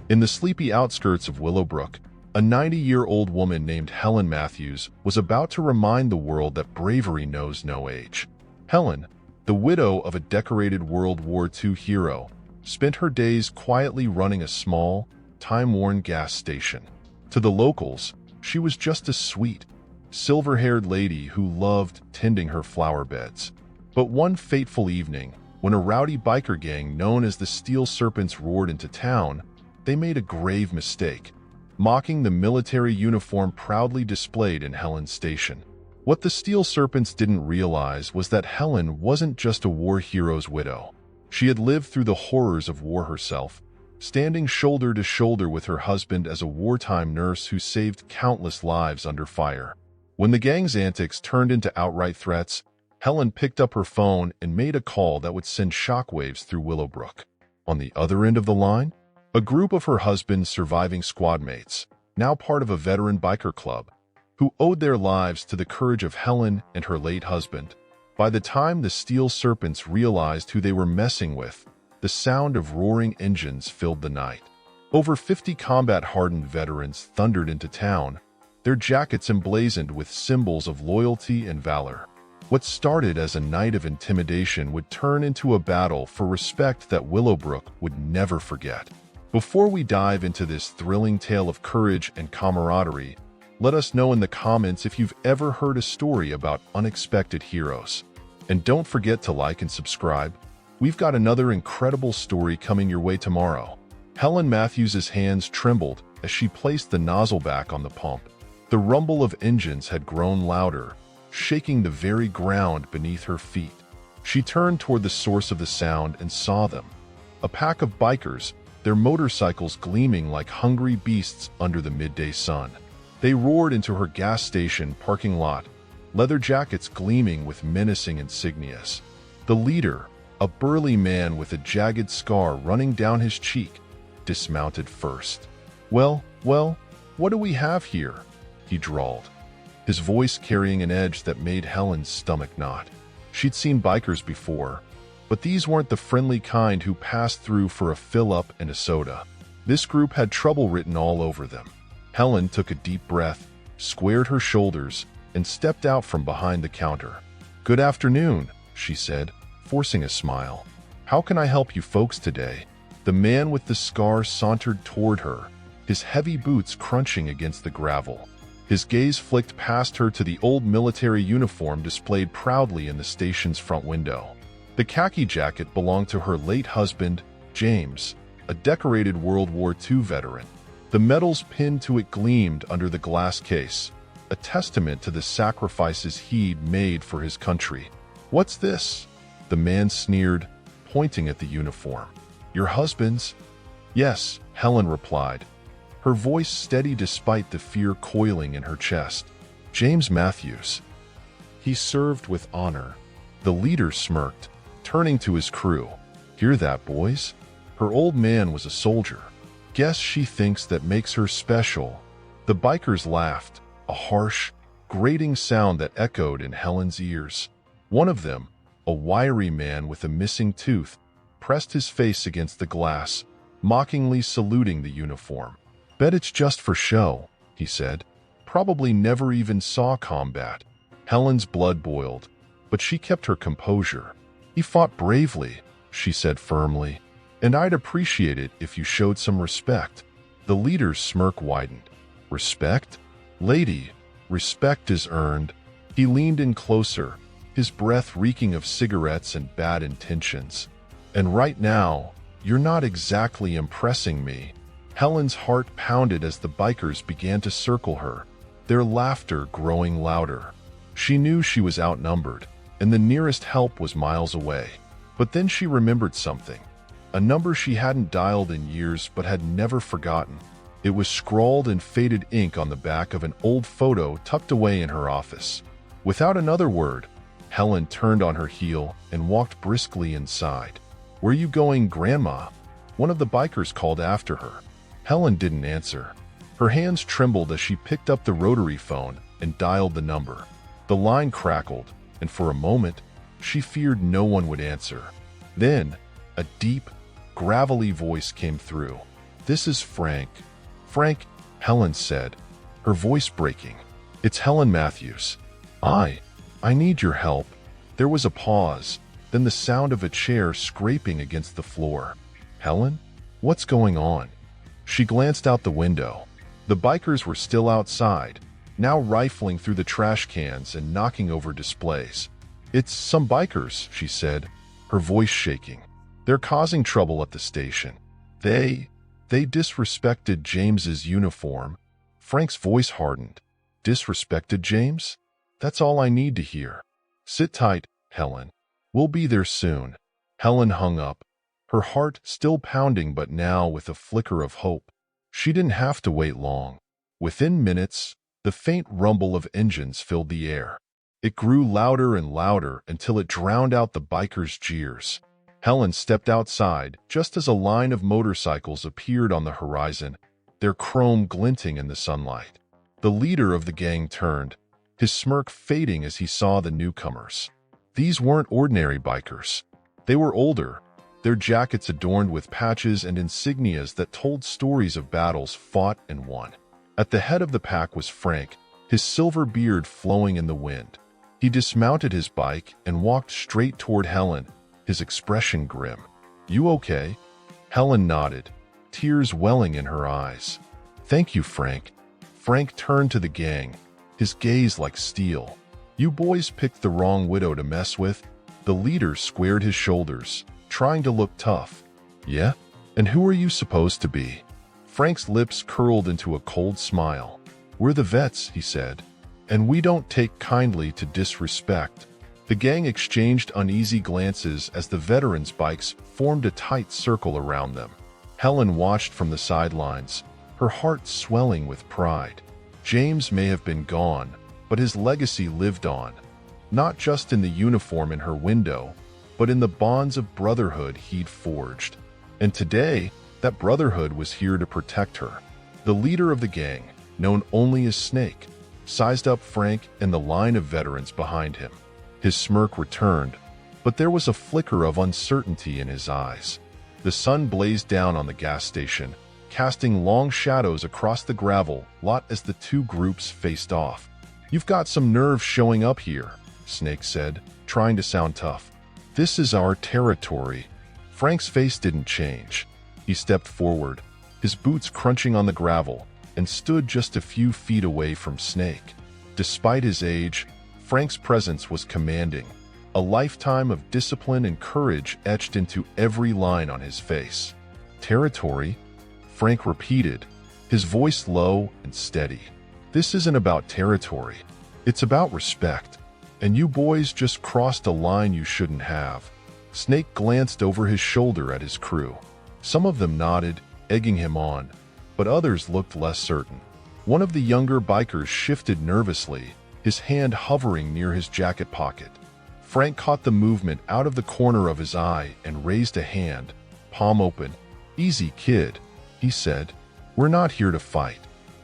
In the sleepy outskirts of Willowbrook, a 90-year-old woman named Helen Matthews was about to remind the world that bravery knows no age. Helen, the widow of a decorated World War II hero, spent her days quietly running a small, time-worn gas station. To the locals, she was just a sweet, silver-haired lady who loved tending her flower beds. But one fateful evening, when a rowdy biker gang known as the Steel Serpents roared into town, they made a grave mistake, mocking the military uniform proudly displayed in Helen's station. What the Steel Serpents didn't realize was that Helen wasn't just a war hero's widow. She had lived through the horrors of war herself, standing shoulder to shoulder with her husband as a wartime nurse who saved countless lives under fire. When the gang's antics turned into outright threats, Helen picked up her phone and made a call that would send shockwaves through Willowbrook. On the other end of the line, a group of her husband's surviving squad mates, now part of a veteran biker club, who owed their lives to the courage of Helen and her late husband. By the time the Steel Serpents realized who they were messing with, the sound of roaring engines filled the night. Over 50 combat-hardened veterans thundered into town, their jackets emblazoned with symbols of loyalty and valor. What started as a night of intimidation would turn into a battle for respect that Willowbrook would never forget. Before we dive into this thrilling tale of courage and camaraderie, let us know in the comments if you've ever heard a story about unexpected heroes. And don't forget to like and subscribe. We've got another incredible story coming your way tomorrow. Helen Matthews' hands trembled as she placed the nozzle back on the pump. The rumble of engines had grown louder, shaking the very ground beneath her feet. She turned toward the source of the sound and saw them. A pack of bikers, their motorcycles gleaming like hungry beasts under the midday sun. They roared into her gas station parking lot, leather jackets gleaming with menacing insignias. The leader, a burly man with a jagged scar running down his cheek, dismounted first. Well, what do we have here?" he drawled, his voice carrying an edge that made Helen's stomach knot. She'd seen bikers before, but these weren't the friendly kind who passed through for a fill-up and a soda. This group had trouble written all over them. Helen took a deep breath, squared her shoulders, and stepped out from behind the counter. "Good afternoon," she said, forcing a smile. "How can I help you folks today?" The man with the scar sauntered toward her, his heavy boots crunching against the gravel. His gaze flicked past her to the old military uniform displayed proudly in the station's front window. The khaki jacket belonged to her late husband, James, a decorated World War II veteran. The medals pinned to it gleamed under the glass case, a testament to the sacrifices he'd made for his country. "What's this?" the man sneered, pointing at the uniform. "Your husband's?" "Yes," Helen replied, her voice steady despite the fear coiling in her chest. "James Matthews. He served with honor." The leader smirked, turning to his crew. "Hear that, boys? Her old man was a soldier. Guess she thinks that makes her special." The bikers laughed, a harsh, grating sound that echoed in Helen's ears. One of them, a wiry man with a missing tooth, pressed his face against the glass, mockingly saluting the uniform. "Bet it's just for show," he said. "Probably never even saw combat." Helen's blood boiled, but she kept her composure. "He fought bravely," she said firmly, "and I'd appreciate it if you showed some respect." The leader's smirk widened. "Respect? Lady, respect is earned." He leaned in closer, his breath reeking of cigarettes and bad intentions. "And right now, you're not exactly impressing me." Helen's heart pounded as the bikers began to circle her, their laughter growing louder. She knew she was outnumbered, and the nearest help was miles away. But then she remembered something, a number she hadn't dialed in years but had never forgotten. It was scrawled in faded ink on the back of an old photo tucked away in her office. Without another word, Helen turned on her heel and walked briskly inside. "Where you going, Grandma?" one of the bikers called after her. Helen didn't answer. Her hands trembled as she picked up the rotary phone and dialed the number. The line crackled, and for a moment, she feared no one would answer. Then, a deep, gravelly voice came through. "This is Frank." "Frank," Helen said, her voice breaking. "It's Helen Matthews. I need your help." There was a pause, then the sound of a chair scraping against the floor. "Helen? What's going on?" She glanced out the window. The bikers were still outside, now rifling through the trash cans and knocking over displays. "It's some bikers," she said, her voice shaking. "They're causing trouble at the station. They disrespected James's uniform." Frank's voice hardened. "Disrespected James? That's all I need to hear." "Sit tight, Helen. We'll be there soon." Helen hung up, her heart still pounding but now with a flicker of hope. She didn't have to wait long. Within minutes, the faint rumble of engines filled the air. It grew louder and louder until it drowned out the bikers' jeers. Helen stepped outside just as a line of motorcycles appeared on the horizon, their chrome glinting in the sunlight. The leader of the gang turned, his smirk fading as he saw the newcomers. These weren't ordinary bikers. They were older, their jackets adorned with patches and insignias that told stories of battles fought and won. At the head of the pack was Frank, his silver beard flowing in the wind. He dismounted his bike and walked straight toward Helen, his expression grim. "You okay?" Helen nodded, tears welling in her eyes. "Thank you, Frank." Frank turned to the gang, his gaze like steel. "You boys picked the wrong widow to mess with." The leader squared his shoulders, trying to look tough. "Yeah? And who are you supposed to be?" Frank's lips curled into a cold smile. "We're the vets," he said, "and we don't take kindly to disrespect." The gang exchanged uneasy glances as the veterans' bikes formed a tight circle around them. Helen watched from the sidelines, her heart swelling with pride. James may have been gone, but his legacy lived on, not just in the uniform in her window, but in the bonds of brotherhood he'd forged. And today, that brotherhood was here to protect her. The leader of the gang, known only as Snake, sized up Frank and the line of veterans behind him. His smirk returned, but there was a flicker of uncertainty in his eyes. The sun blazed down on the gas station, casting long shadows across the gravel lot as the two groups faced off. "You've got some nerve showing up here," Snake said, trying to sound tough. "This is our territory." Frank's face didn't change. He stepped forward, his boots crunching on the gravel, and stood just a few feet away from Snake. Despite his age, Frank's presence was commanding, a lifetime of discipline and courage etched into every line on his face. "Territory?" Frank repeated, his voice low and steady. "This isn't about territory. It's about respect. And you boys just crossed a line you shouldn't have." Snake glanced over his shoulder at his crew. Some of them nodded, egging him on, but others looked less certain. One of the younger bikers shifted nervously, his hand hovering near his jacket pocket. Frank caught the movement out of the corner of his eye and raised a hand, palm open. "Easy, kid," he said. "We're not here to fight,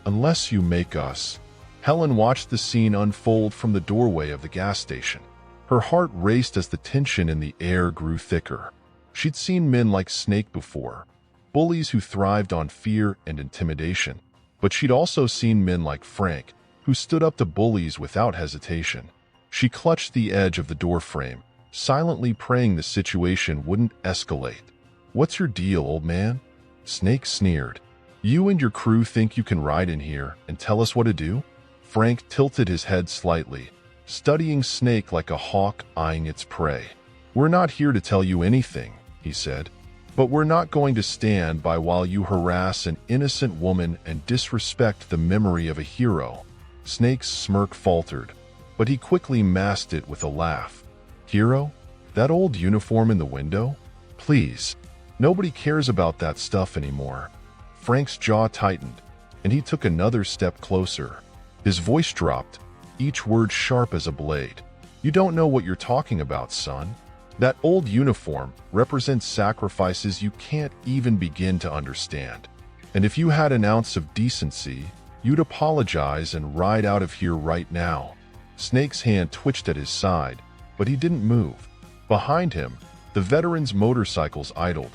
unless you make us." Helen watched the scene unfold from the doorway of the gas station. Her heart raced as the tension in the air grew thicker. She'd seen men like Snake before, bullies who thrived on fear and intimidation. But she'd also seen men like Frank, who stood up to bullies without hesitation. She clutched the edge of the doorframe, silently praying the situation wouldn't escalate. "What's your deal, old man?" Snake sneered. "You and your crew think you can ride in here and tell us what to do?" Frank tilted his head slightly, studying Snake like a hawk eyeing its prey. "We're not here to tell you anything," he said, "but we're not going to stand by while you harass an innocent woman and disrespect the memory of a hero." Snake's smirk faltered, but he quickly masked it with a laugh. "Hero? That old uniform in the window? Please. Nobody cares about that stuff anymore." Frank's jaw tightened, and he took another step closer. His voice dropped, each word sharp as a blade. "You don't know what you're talking about, son. That old uniform represents sacrifices you can't even begin to understand. And if you had an ounce of decency, you'd apologize and ride out of here right now." Snake's hand twitched at his side, but he didn't move. Behind him, the veterans' motorcycles idled,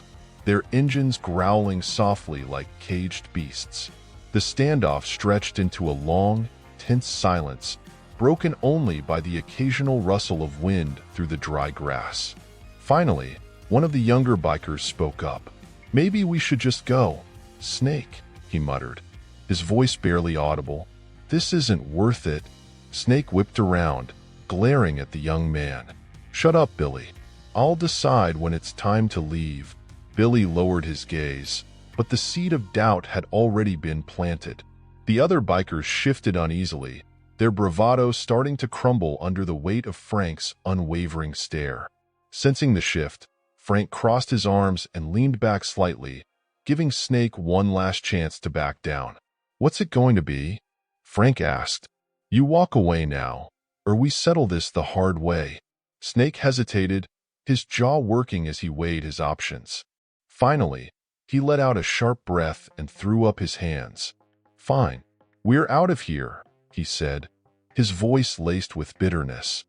their engines growling softly like caged beasts. The standoff stretched into a long, tense silence, broken only by the occasional rustle of wind through the dry grass. Finally, one of the younger bikers spoke up. "Maybe we should just go, Snake," he muttered, his voice barely audible. "This isn't worth it." Snake whipped around, glaring at the young man. "Shut up, Billy. I'll decide when it's time to leave." Billy lowered his gaze, but the seed of doubt had already been planted. The other bikers shifted uneasily, their bravado starting to crumble under the weight of Frank's unwavering stare. Sensing the shift, Frank crossed his arms and leaned back slightly, giving Snake one last chance to back down. "What's it going to be?" Frank asked. "You walk away now, or we settle this the hard way." Snake hesitated, his jaw working as he weighed his options. Finally, he let out a sharp breath and threw up his hands. "Fine. We're out of here," he said, his voice laced with bitterness.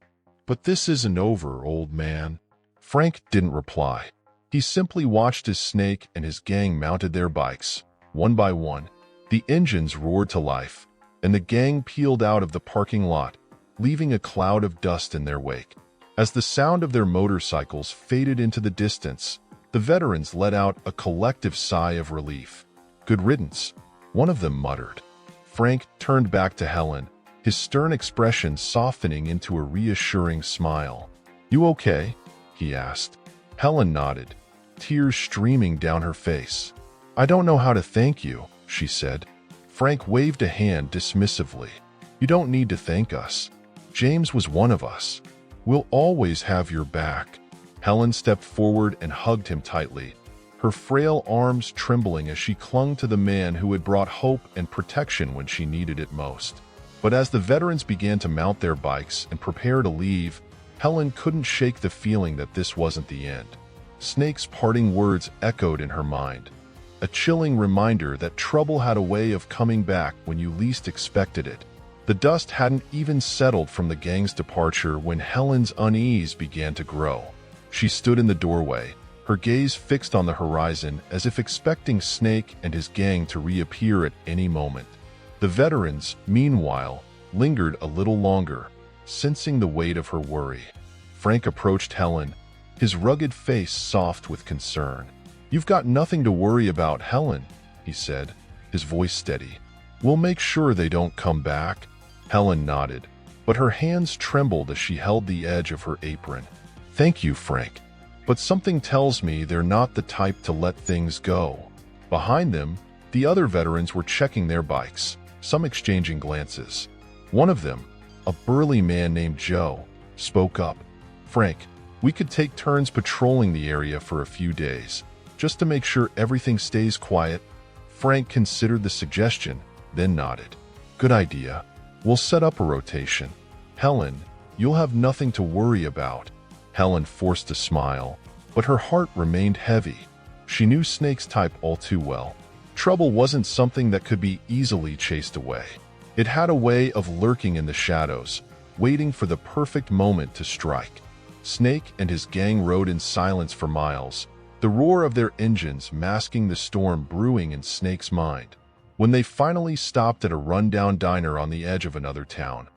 "But this isn't over, old man." Frank didn't reply. He simply watched as Snake and his gang mounted their bikes. One by one, the engines roared to life, and the gang peeled out of the parking lot, leaving a cloud of dust in their wake. As the sound of their motorcycles faded into the distance, the veterans let out a collective sigh of relief. "Good riddance," one of them muttered. Frank turned back to Helen, his stern expression softening into a reassuring smile. "You okay?" he asked. Helen nodded, tears streaming down her face. "I don't know how to thank you," she said. Frank waved a hand dismissively. "You don't need to thank us. James was one of us. We'll always have your back." Helen stepped forward and hugged him tightly, her frail arms trembling as she clung to the man who had brought hope and protection when she needed it most. But as the veterans began to mount their bikes and prepare to leave, Helen couldn't shake the feeling that this wasn't the end. Snake's parting words echoed in her mind, a chilling reminder that trouble had a way of coming back when you least expected it. The dust hadn't even settled from the gang's departure when Helen's unease began to grow. She stood in the doorway, her gaze fixed on the horizon as if expecting Snake and his gang to reappear at any moment. The veterans, meanwhile, lingered a little longer, sensing the weight of her worry. Frank approached Helen, his rugged face soft with concern. "You've got nothing to worry about, Helen," he said, his voice steady. "We'll make sure they don't come back." Helen nodded, but her hands trembled as she held the edge of her apron. "Thank you, Frank. But something tells me they're not the type to let things go." Behind them, the other veterans were checking their bikes, some exchanging glances. One of them, a burly man named Joe, spoke up. "Frank, we could take turns patrolling the area for a few days, just to make sure everything stays quiet." Frank considered the suggestion, then nodded. "Good idea. We'll set up a rotation. Helen, you'll have nothing to worry about." Helen forced a smile, but her heart remained heavy. She knew Snake's type all too well. Trouble wasn't something that could be easily chased away. It had a way of lurking in the shadows, waiting for the perfect moment to strike. Snake and his gang rode in silence for miles, the roar of their engines masking the storm brewing in Snake's mind. When they finally stopped at a rundown diner on the edge of another town,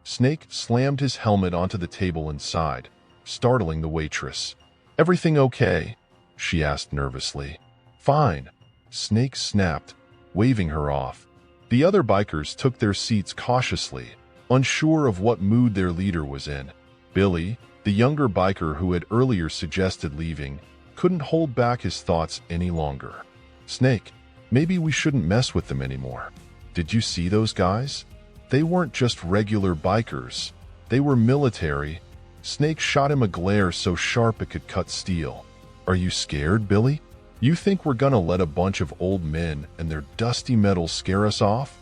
Snake slammed his helmet onto the table inside, startling the waitress. "Everything okay?" she asked nervously. "Fine," Snake snapped, waving her off. The other bikers took their seats cautiously, unsure of what mood their leader was in. Billy, the younger biker who had earlier suggested leaving, couldn't hold back his thoughts any longer. "Snake, maybe we shouldn't mess with them anymore. Did you see those guys? They weren't just regular bikers. They were military." Snake shot him a glare so sharp it could cut steel. "Are you scared, Billy? You think we're gonna let a bunch of old men and their dusty metal scare us off?"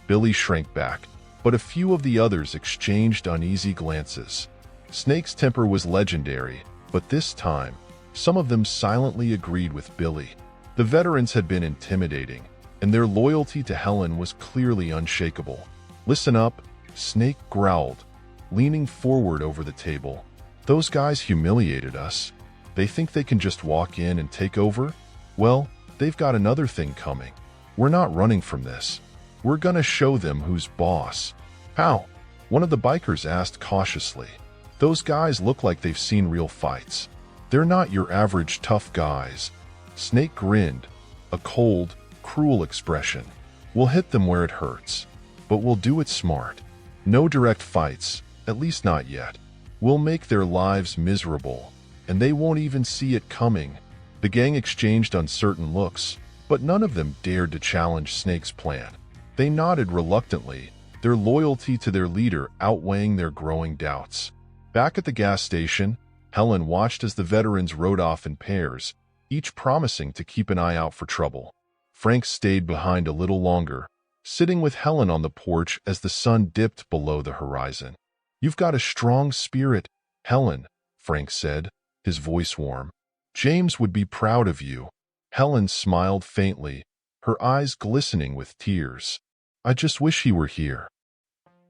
Billy shrank back, but a few of the others exchanged uneasy glances. Snake's temper was legendary, but this time, some of them silently agreed with Billy. The veterans had been intimidating, and their loyalty to Helen was clearly unshakable. "Listen up," Snake growled, leaning forward over the table. "Those guys humiliated us. They think they can just walk in and take over? Well, they've got another thing coming. We're not running from this. We're gonna show them who's boss. How? One of the bikers asked cautiously. Those guys look like they've seen real fights. They're not your average tough guys. Snake grinned, a cold, cruel expression. We'll hit them where it hurts, but we'll do it smart. No direct fights, at least not yet. We'll make their lives miserable, and they won't even see it coming. The gang exchanged uncertain looks, but none of them dared to challenge Snake's plan. They nodded reluctantly, their loyalty to their leader outweighing their growing doubts. Back at the gas station, Helen watched as the veterans rode off in pairs, each promising to keep an eye out for trouble. Frank stayed behind a little longer, sitting with Helen on the porch as the sun dipped below the horizon. "You've got a strong spirit, Helen," Frank said, his voice warm. "James would be proud of you." Helen smiled faintly, her eyes glistening with tears. "I just wish he were here.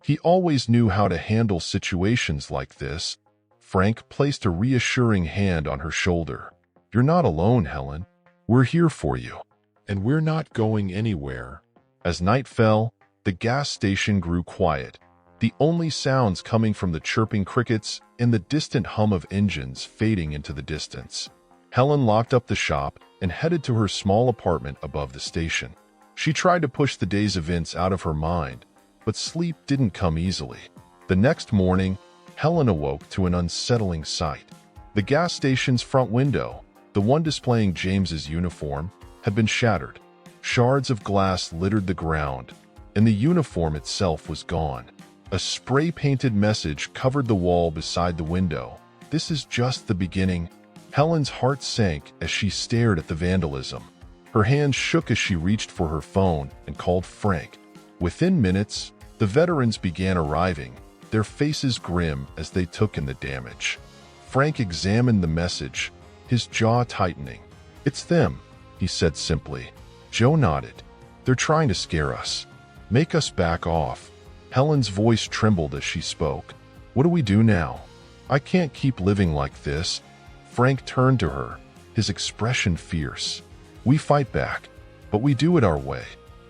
He always knew how to handle situations like this." Frank placed a reassuring hand on her shoulder. "You're not alone, Helen. We're here for you. And we're not going anywhere." As night fell, the gas station grew quiet, the only sounds coming from the chirping crickets and the distant hum of engines fading into the distance. Helen locked up the shop and headed to her small apartment above the station. She tried to push the day's events out of her mind, but sleep didn't come easily. The next morning, Helen awoke to an unsettling sight. The gas station's front window, the one displaying James's uniform, had been shattered. Shards of glass littered the ground, and the uniform itself was gone. A spray-painted message covered the wall beside the window. "This is just the beginning." Helen's heart sank as she stared at the vandalism. Her hands shook as she reached for her phone and called Frank. Within minutes, the veterans began arriving, their faces grim as they took in the damage. Frank examined the message, his jaw tightening. "It's them," he said simply. Joe nodded. "They're trying to scare us. Make us back off." Helen's voice trembled as she spoke. "What do we do now? I can't keep living like this." Frank turned to her, his expression fierce. "We fight back, but we do it our way.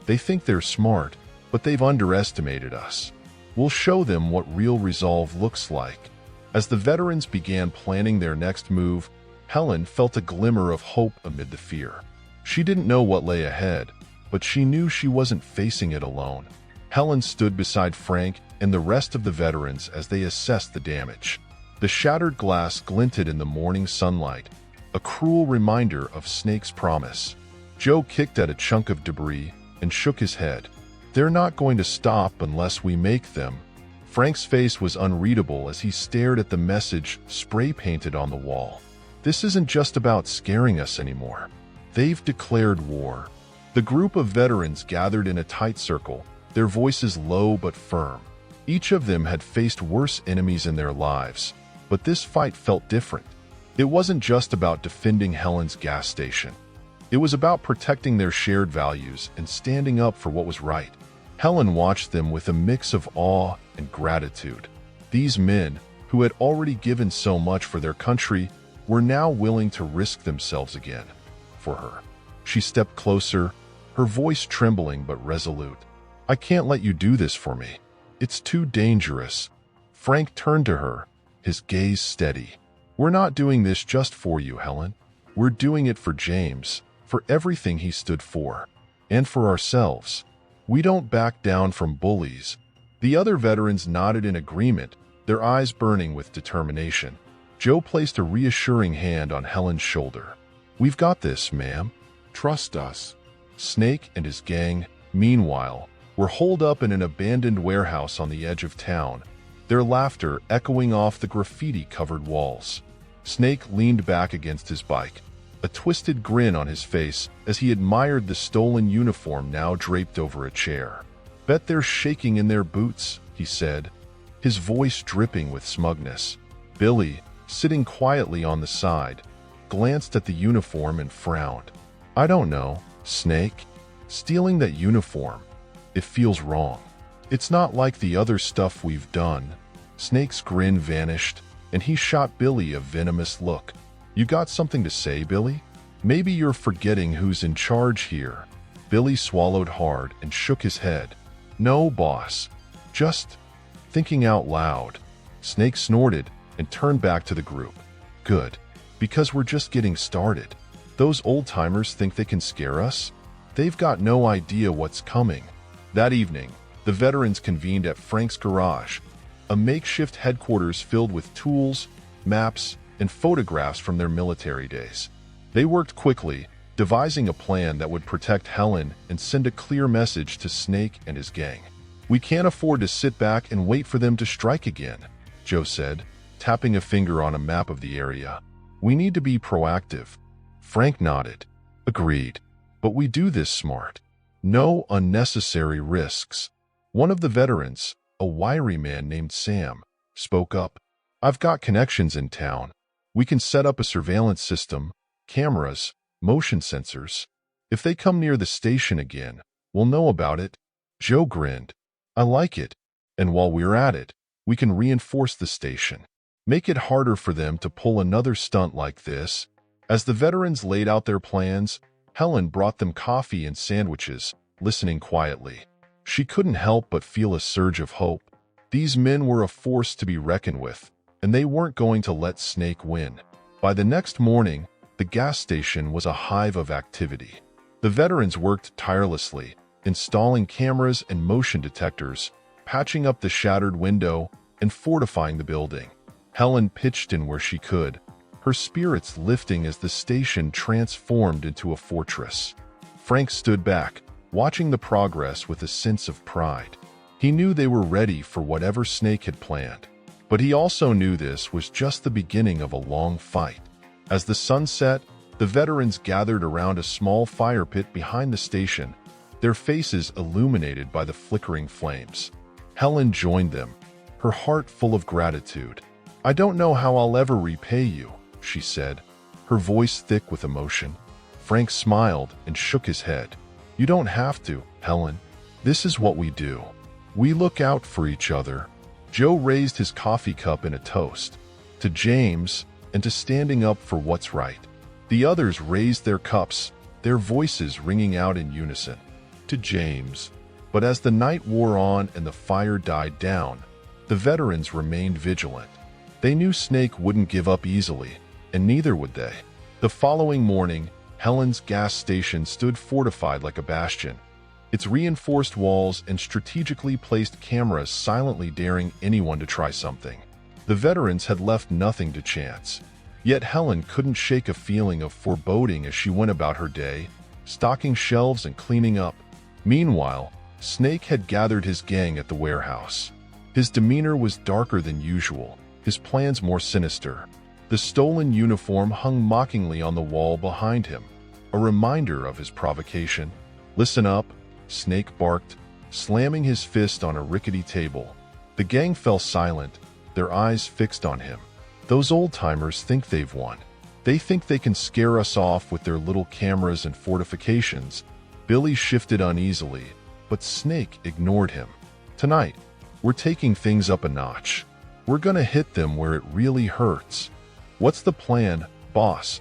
They think they're smart, but they've underestimated us. We'll show them what real resolve looks like." As the veterans began planning their next move, Helen felt a glimmer of hope amid the fear. She didn't know what lay ahead, but she knew she wasn't facing it alone. Helen stood beside Frank and the rest of the veterans as they assessed the damage. The shattered glass glinted in the morning sunlight, a cruel reminder of Snake's promise. Joe kicked at a chunk of debris and shook his head. "They're not going to stop unless we make them." Frank's face was unreadable as he stared at the message spray-painted on the wall. "This isn't just about scaring us anymore. They've declared war." The group of veterans gathered in a tight circle, their voices low but firm. Each of them had faced worse enemies in their lives, but this fight felt different. It wasn't just about defending Helen's gas station. It was about protecting their shared values and standing up for what was right. Helen watched them with a mix of awe and gratitude. These men, who had already given so much for their country, were now willing to risk themselves again for her. She stepped closer, her voice trembling but resolute. "I can't let you do this for me. It's too dangerous." Frank turned to her, his gaze steady. "We're not doing this just for you, Helen. We're doing it for James, for everything he stood for, and for ourselves. We don't back down from bullies." The other veterans nodded in agreement, their eyes burning with determination. Joe placed a reassuring hand on Helen's shoulder. "We've got this, ma'am. Trust us." Snake and his gang, meanwhile, were holed up in an abandoned warehouse on the edge of town, their laughter echoing off the graffiti-covered walls. Snake leaned back against his bike, a twisted grin on his face as he admired the stolen uniform now draped over a chair. "Bet they're shaking in their boots," he said, his voice dripping with smugness. Billy, sitting quietly on the side, glanced at the uniform and frowned. "I don't know, Snake. Stealing that uniform, it feels wrong. It's not like the other stuff we've done." Snake's grin vanished, and he shot Billy a venomous look. "You got something to say, Billy?" Maybe you're forgetting who's in charge here. Billy swallowed hard and shook his head. No, boss. Just thinking out loud. Snake snorted and turned back to the group. Good. Because we're just getting started. Those old-timers think they can scare us? They've got no idea what's coming. That evening, the veterans convened at Frank's garage, a makeshift headquarters filled with tools, maps, and photographs from their military days. They worked quickly, devising a plan that would protect Helen and send a clear message to Snake and his gang. We can't afford to sit back and wait for them to strike again, Joe said, tapping a finger on a map of the area. We need to be proactive. Frank nodded. Agreed. But we do this smart. No unnecessary risks. One of the veterans, a wiry man named Sam, spoke up. I've got connections in town. We can set up a surveillance system, cameras, motion sensors. If they come near the station again, we'll know about it. Joe grinned. I like it. And while we're at it, we can reinforce the station. Make it harder for them to pull another stunt like this. As the veterans laid out their plans, Helen brought them coffee and sandwiches, listening quietly. She couldn't help but feel a surge of hope. These men were a force to be reckoned with, and they weren't going to let Snake win. By the next morning, the gas station was a hive of activity. The veterans worked tirelessly, installing cameras and motion detectors, patching up the shattered window, and fortifying the building. Helen pitched in where she could, her spirits lifting as the station transformed into a fortress. Frank stood back, watching the progress with a sense of pride. He knew they were ready for whatever Snake had planned, but he also knew this was just the beginning of a long fight. As the sun set, the veterans gathered around a small fire pit behind the station, their faces illuminated by the flickering flames. Helen joined them, her heart full of gratitude. I don't know how I'll ever repay you, she said, her voice thick with emotion. Frank smiled and shook his head. You don't have to, Helen. This is what we do. We look out for each other. Joe raised his coffee cup in a toast. To James, and to standing up for what's right. The others raised their cups, their voices ringing out in unison. To James. But as the night wore on and the fire died down, the veterans remained vigilant. They knew Snake wouldn't give up easily, and neither would they. The following morning, Helen's gas station stood fortified like a bastion, its reinforced walls and strategically placed cameras silently daring anyone to try something. The veterans had left nothing to chance. Yet Helen couldn't shake a feeling of foreboding as she went about her day, stocking shelves and cleaning up. Meanwhile, Snake had gathered his gang at the warehouse. His demeanor was darker than usual, his plans more sinister. The stolen uniform hung mockingly on the wall behind him, a reminder of his provocation. Listen up, Snake barked, slamming his fist on a rickety table. The gang fell silent, their eyes fixed on him. Those old-timers think they've won. They think they can scare us off with their little cameras and fortifications. Billy shifted uneasily, but Snake ignored him. Tonight, we're taking things up a notch. We're gonna hit them where it really hurts. What's the plan, boss?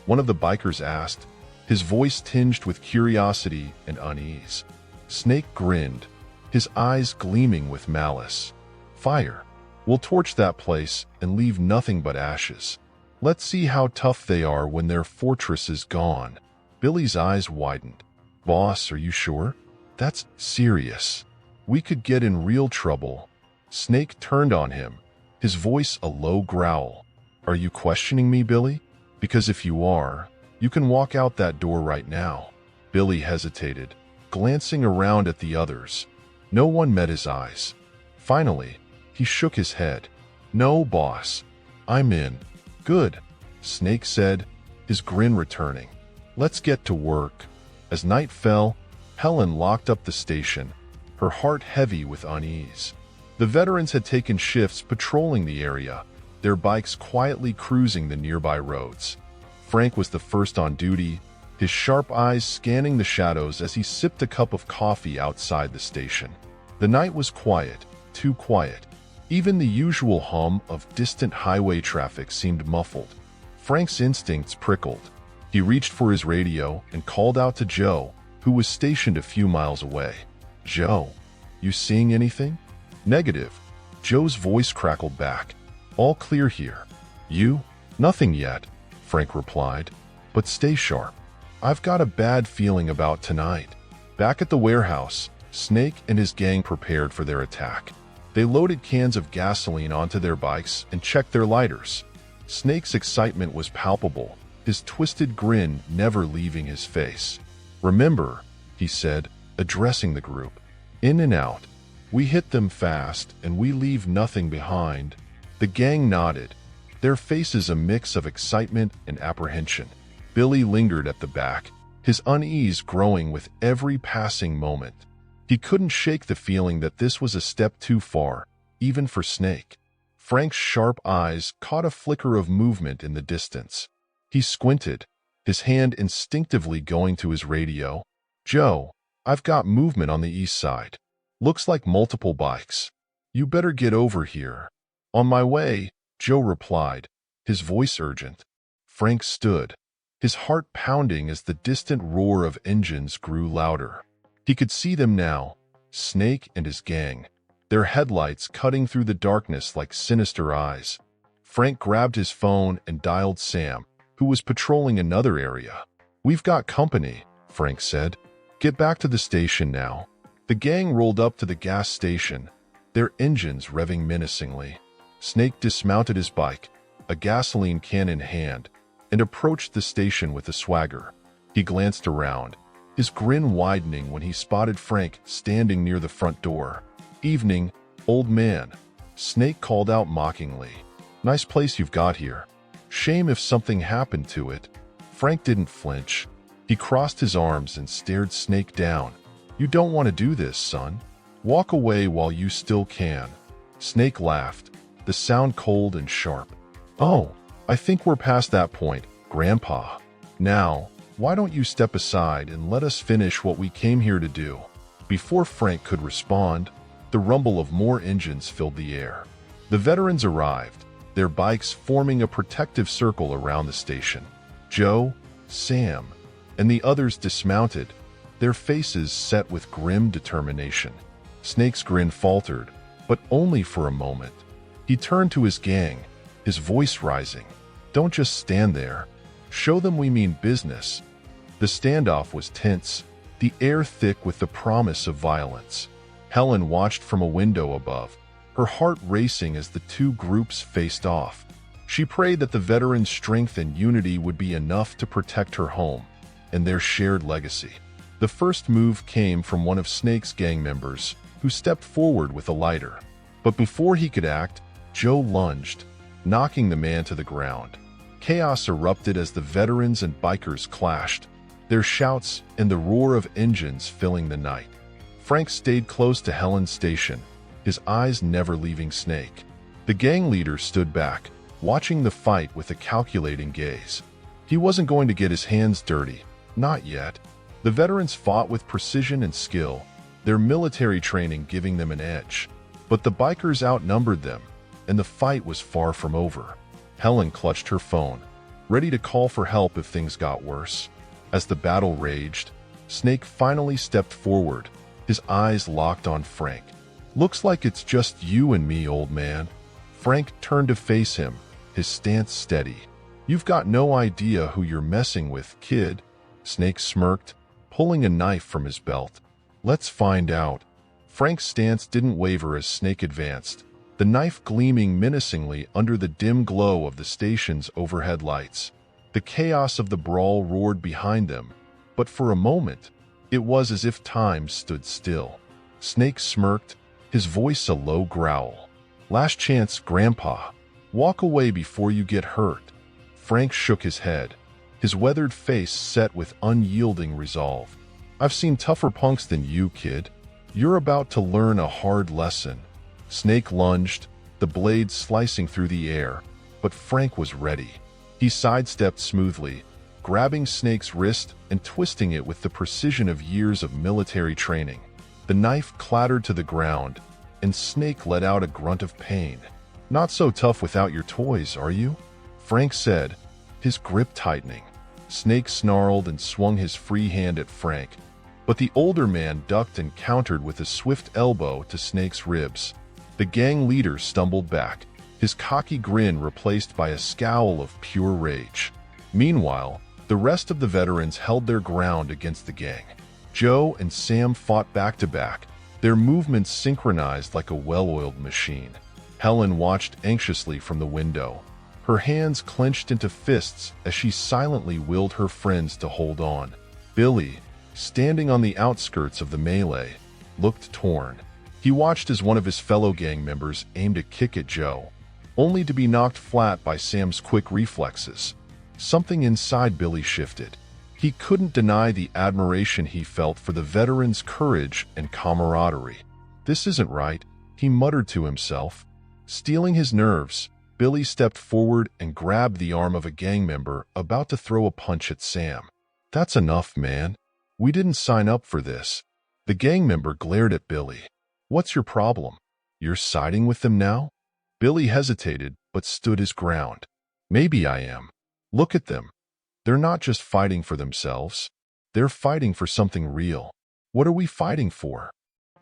One of the bikers asked, his voice tinged with curiosity and unease. Snake grinned, his eyes gleaming with malice. Fire. We'll torch that place and leave nothing but ashes. Let's see how tough they are when their fortress is gone. Billy's eyes widened. Boss, are you sure? That's serious. We could get in real trouble. Snake turned on him, his voice a low growl. Are you questioning me, Billy? Because if you are, you can walk out that door right now. Billy hesitated, glancing around at the others. No one met his eyes. Finally, he shook his head. No, boss. I'm in. Good, Snake said, his grin returning. Let's get to work. As night fell, Helen locked up the station, her heart heavy with unease. The veterans had taken shifts patrolling the area, their bikes quietly cruising the nearby roads. Frank was the first on duty, his sharp eyes scanning the shadows as he sipped a cup of coffee outside the station. The night was quiet, too quiet. Even the usual hum of distant highway traffic seemed muffled. Frank's instincts prickled. He reached for his radio and called out to Joe, who was stationed a few miles away. "Joe, you seeing anything?" "Negative." Joe's voice crackled back. "All clear here." "You?" "Nothing yet," Frank replied. "But stay sharp. I've got a bad feeling about tonight." Back at the warehouse, Snake and his gang prepared for their attack. They loaded cans of gasoline onto their bikes and checked their lighters. Snake's excitement was palpable, his twisted grin never leaving his face. "Remember," he said, addressing the group, "in and out. We hit them fast and we leave nothing behind." The gang nodded, their faces a mix of excitement and apprehension. Billy lingered at the back, his unease growing with every passing moment. He couldn't shake the feeling that this was a step too far, even for Snake. Frank's sharp eyes caught a flicker of movement in the distance. He squinted, his hand instinctively going to his radio. "Joe, I've got movement on the east side. Looks like multiple bikes. You better get over here." "On my way," Joe replied, his voice urgent. Frank stood, his heart pounding as the distant roar of engines grew louder. He could see them now, Snake and his gang, their headlights cutting through the darkness like sinister eyes. Frank grabbed his phone and dialed Sam, who was patrolling another area. "We've got company," Frank said. "Get back to the station now." The gang rolled up to the gas station, their engines revving menacingly. Snake dismounted his bike, a gasoline can in hand, and approached the station with a swagger. He glanced around, his grin widening when he spotted Frank standing near the front door. "Evening, old man," Snake called out mockingly. "Nice place you've got here. Shame if something happened to it." Frank didn't flinch. He crossed his arms and stared Snake down. "You don't want to do this, son. Walk away while you still can." Snake laughed, the sound cold and sharp. "Oh, I think we're past that point, Grandpa. Now, why don't you step aside and let us finish what we came here to do?" Before Frank could respond, the rumble of more engines filled the air. The veterans arrived, their bikes forming a protective circle around the station. Joe, Sam, and the others dismounted, their faces set with grim determination. Snake's grin faltered, but only for a moment. He turned to his gang, his voice rising. "Don't just stand there. Show them we mean business." The standoff was tense, the air thick with the promise of violence. Helen watched from a window above, her heart racing as the two groups faced off. She prayed that the veterans' strength and unity would be enough to protect her home and their shared legacy. The first move came from one of Snake's gang members, who stepped forward with a lighter. But before he could act, Joe lunged, knocking the man to the ground. Chaos erupted as the veterans and bikers clashed, their shouts and the roar of engines filling the night. Frank stayed close to Helen's station, his eyes never leaving Snake. The gang leader stood back, watching the fight with a calculating gaze. He wasn't going to get his hands dirty, not yet. The veterans fought with precision and skill, their military training giving them an edge. But the bikers outnumbered them, and the fight was far from over. Helen clutched her phone, ready to call for help if things got worse. As the battle raged, Snake finally stepped forward, his eyes locked on Frank. "Looks like it's just you and me, old man." Frank turned to face him, his stance steady. "You've got no idea who you're messing with, kid." Snake smirked, pulling a knife from his belt. "Let's find out." Frank's stance didn't waver as Snake advanced, the knife gleaming menacingly under the dim glow of the station's overhead lights. The chaos of the brawl roared behind them, but for a moment, it was as if time stood still. Snake smirked, his voice a low growl. "Last chance, Grandpa. Walk away before you get hurt." Frank shook his head, his weathered face set with unyielding resolve. "I've seen tougher punks than you, kid. You're about to learn a hard lesson." Snake lunged, the blade slicing through the air, but Frank was ready. He sidestepped smoothly, grabbing Snake's wrist and twisting it with the precision of years of military training. The knife clattered to the ground, and Snake let out a grunt of pain. "Not so tough without your toys, are you?" Frank said, his grip tightening. Snake snarled and swung his free hand at Frank, but the older man ducked and countered with a swift elbow to Snake's ribs. The gang leader stumbled back, his cocky grin replaced by a scowl of pure rage. Meanwhile, the rest of the veterans held their ground against the gang. Joe and Sam fought back-to-back, their movements synchronized like a well-oiled machine. Helen watched anxiously from the window, her hands clenched into fists as she silently willed her friends to hold on. Billy, standing on the outskirts of the melee, looked torn. He watched as one of his fellow gang members aimed a kick at Joe, only to be knocked flat by Sam's quick reflexes. Something inside Billy shifted. He couldn't deny the admiration he felt for the veterans' courage and camaraderie. "This isn't right," he muttered to himself. Steeling his nerves, Billy stepped forward and grabbed the arm of a gang member about to throw a punch at Sam. "That's enough, man. We didn't sign up for this." The gang member glared at Billy. "What's your problem? You're siding with them now?" Billy hesitated, but stood his ground. "Maybe I am. Look at them. They're not just fighting for themselves. They're fighting for something real. What are we fighting for?"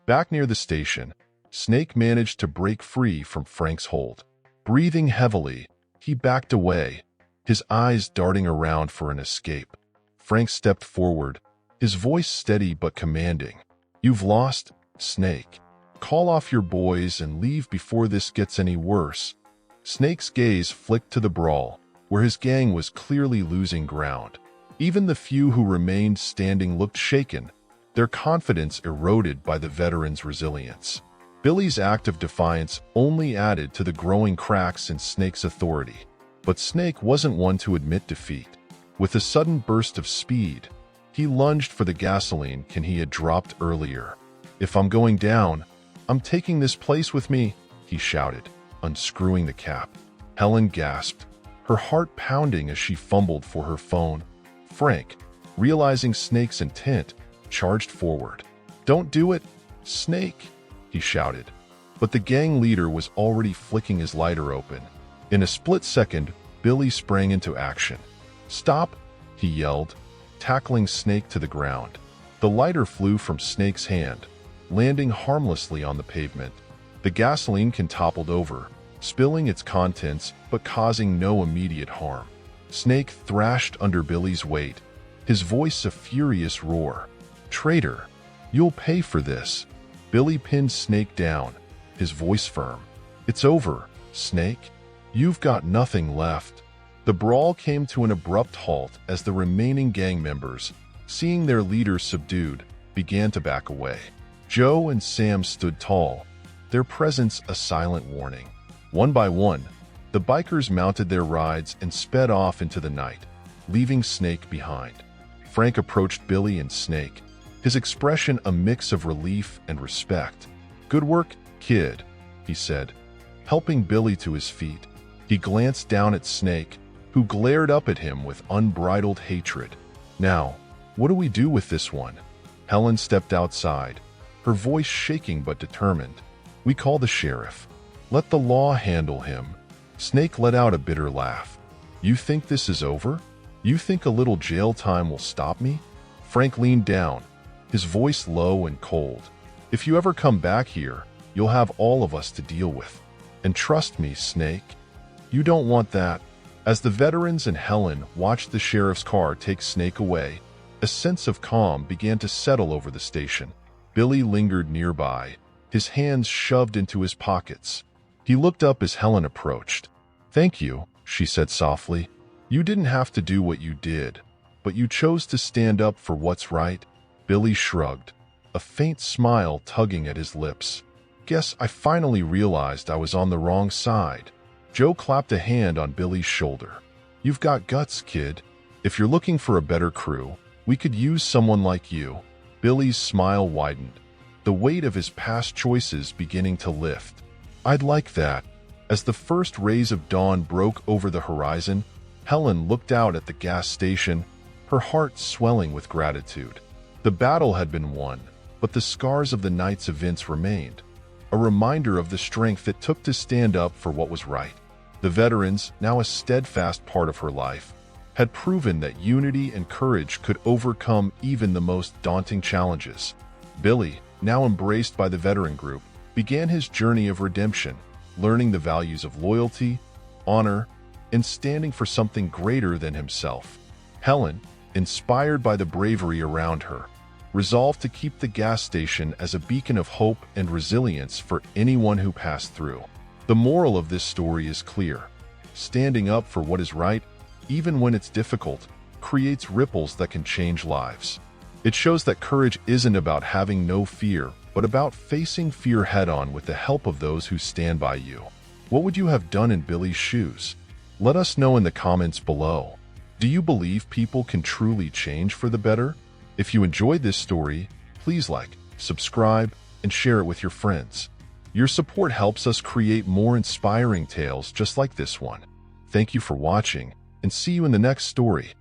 Back near the station, Snake managed to break free from Frank's hold. Breathing heavily, he backed away, his eyes darting around for an escape. Frank stepped forward, his voice steady but commanding. "You've lost, Snake. Call off your boys and leave before this gets any worse." Snake's gaze flicked to the brawl, where his gang was clearly losing ground. Even the few who remained standing looked shaken, their confidence eroded by the veterans' resilience. Billy's act of defiance only added to the growing cracks in Snake's authority. But Snake wasn't one to admit defeat. With a sudden burst of speed, he lunged for the gasoline can he had dropped earlier. "If I'm going down, I'm taking this place with me," he shouted, unscrewing the cap. Helen gasped, her heart pounding as she fumbled for her phone. Frank, realizing Snake's intent, charged forward. "Don't do it, Snake," he shouted. But the gang leader was already flicking his lighter open. In a split second, Billy sprang into action. "Stop," he yelled, tackling Snake to the ground. The lighter flew from Snake's hand, landing harmlessly on the pavement. The gasoline can toppled over, spilling its contents but causing no immediate harm. Snake thrashed under Billy's weight, his voice a furious roar. "Traitor, you'll pay for this." Billy pinned Snake down, his voice firm. "It's over, Snake. You've got nothing left." The brawl came to an abrupt halt as the remaining gang members, seeing their leader subdued, began to back away. Joe and Sam stood tall, their presence a silent warning. One by one, the bikers mounted their rides and sped off into the night, leaving Snake behind. Frank approached Billy and Snake, his expression a mix of relief and respect. "Good work, kid," he said, helping Billy to his feet. He glanced down at Snake, who glared up at him with unbridled hatred. "Now, what do we do with this one?" Helen stepped outside, her voice shaking but determined. "We call the sheriff. Let the law handle him." Snake let out a bitter laugh. "You think this is over? You think a little jail time will stop me?" Frank leaned down, his voice low and cold. "If you ever come back here, you'll have all of us to deal with. And trust me, Snake, you don't want that." As the veterans and Helen watched the sheriff's car take Snake away, a sense of calm began to settle over the station. Billy lingered nearby, his hands shoved into his pockets. He looked up as Helen approached. "Thank you," she said softly. "You didn't have to do what you did, but you chose to stand up for what's right." Billy shrugged, a faint smile tugging at his lips. "Guess I finally realized I was on the wrong side." Joe clapped a hand on Billy's shoulder. "You've got guts, kid. If you're looking for a better crew, we could use someone like you." Billy's smile widened, the weight of his past choices beginning to lift. "I'd like that." As the first rays of dawn broke over the horizon, Helen looked out at the gas station, her heart swelling with gratitude. The battle had been won, but the scars of the night's events remained, a reminder of the strength it took to stand up for what was right. The veterans, now a steadfast part of her life, had proven that unity and courage could overcome even the most daunting challenges. Billy, now embraced by the veteran group, began his journey of redemption, learning the values of loyalty, honor, and standing for something greater than himself. Helen, inspired by the bravery around her, resolved to keep the gas station as a beacon of hope and resilience for anyone who passed through. The moral of this story is clear. Standing up for what is right, even when it's difficult, creates ripples that can change lives. It shows that courage isn't about having no fear, but about facing fear head-on with the help of those who stand by you. What would you have done in Billy's shoes? Let us know in the comments below. Do you believe people can truly change for the better? If you enjoyed this story, please like, subscribe, and share it with your friends. Your support helps us create more inspiring tales just like this one. Thank you for watching, and see you in the next story.